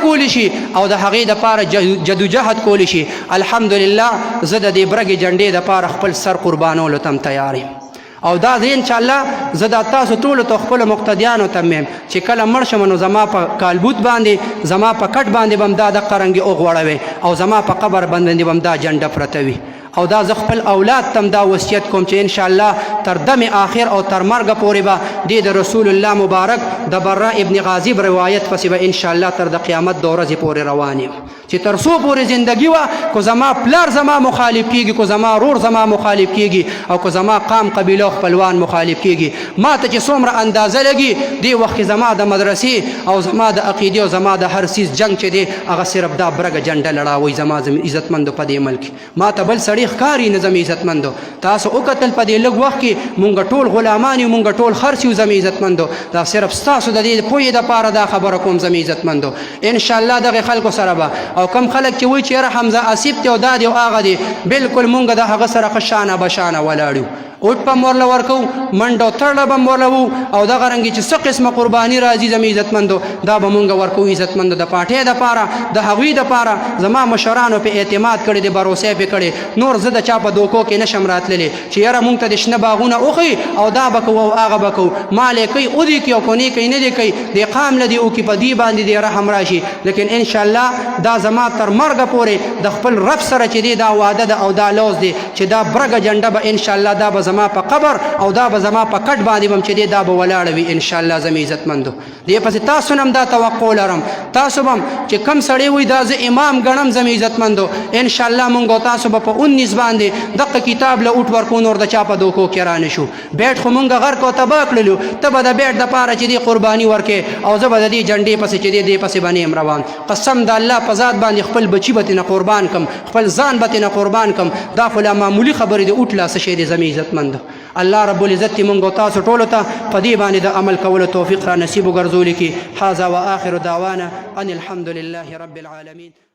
کولی شي او د هغې دپاره جدوجهد کولی شي. الحمدلله زه د دې برګې جنډې دپاره خپل سر قربانولو ته هم تیار یم او دا زه انشاءالله زه دا تاسو ټولو ته خپلو مقتدیانو ته میم چې کله مړ شم نو زما په کالبوت باندې زما په کټ باندې به هم دا دقه رنګې وغوړوي او زما په قبر باندې به هم دا جنډه پرته وي. او دا زه خپل اولاد تم دا وصیت کوم چې انشاءالله تر دم آخر او تر مرګه پورې به دې د رسول الله مبارک د برا ابن غازب روایت پسې به انشاءالله تر د قیامت د ورځې پورې روان یم چې تر څو پورې زندگی وه کو زما پلار زما مخالف کیږي کو زما رور زما مخالف کیږي او کو زما قام قبیله او خپلوان مخالف کیږي ما ته چې څومره اندازه لګي دې وخت کې زما د مدرسې او زما د عقیدې او زما د هر څیز جنګ چې دی هغه صرف دا برګه جنډه لړاوی زما عزتمندو په دې ملک ما ته بل سړی ښکاري نه زمې عزتمندو. تاسو وکتل په دې لږ وخت کې مونږ ټول غلامان یو مونږ ټول خرڅ یو زمې عزتمندو. دا صرف ستاسو د دې پوهې دپاره دا خبره کوم زمې عزتمندو. انشاءالله دغې خلکو سره به او کم خلک چې وایي چې یاره حمزه آصف دی او دا دی او هغه دی بلکل مونږ د هغه سره ښه شانه بشانه ولاړ یو. اوټ به هم ورله ورکوو منډه تړله به هم ورله وو او دغه رنګې چې څه قسمه قرباني راځي زمې عزتمندو دا به مونږ ورکوو عزتمندو د پاټۍ دپاره د هغوی دپاره. زما مشرانو پې اعتماد کړی دی بروسی پې کړی نور زه د چا په دوکو کې نشم راتللی چې یاره مونږ ته د شنه باغونه وښیي او دا به کوو او هغه به کوو مال یې کوي او دې کوي او کنې کوي نه دې کوي دې قام له دې وکړي په دې باندې دې رحم راشي. لیکن انشاءالله دا زما تر مرګه پورې د خپل رب سره چې دی دا واده ده او دا لوز دی چې دا برګه جنډه به انشاءالله دا به زما په قبر او دا به زما په کټ باندې بم چې دی دا به ولاړه وي انشاءالله زمې عزتمندو. دې پسې تاسو نه هم دا توقع لرم تاسو به هم چې کم سړی وایي دا زه امام ګڼم زمې عزتمندو انشاءالله مونږ او تاسو به په 19 باندې دغه کتاب له اوټ ورکو نور د چا په دوکو کې را نه شو. بیټ خو مونږ غرق او تباه کړلو ته به د بیټ دپاره چې دی قرباني ورکې او زه به د دې جنډې پسې چې دی دې پسې به نه یم روان. قسم د الله په ذات باندې خپل بچي به تېنه قربان کم خپل ځان به تېنه قربان کم. دا خو لا معمولي خبرې د اوټ لا څه شی دی زمې عزتمندو. الله رب العزت دې مونږ او تاسو ټولو ته په دې باندې د عمل کولو توفیق را نصیب وګرځولي کړي. هذا واخر دعوانا ان الحمد لله رب العالمين.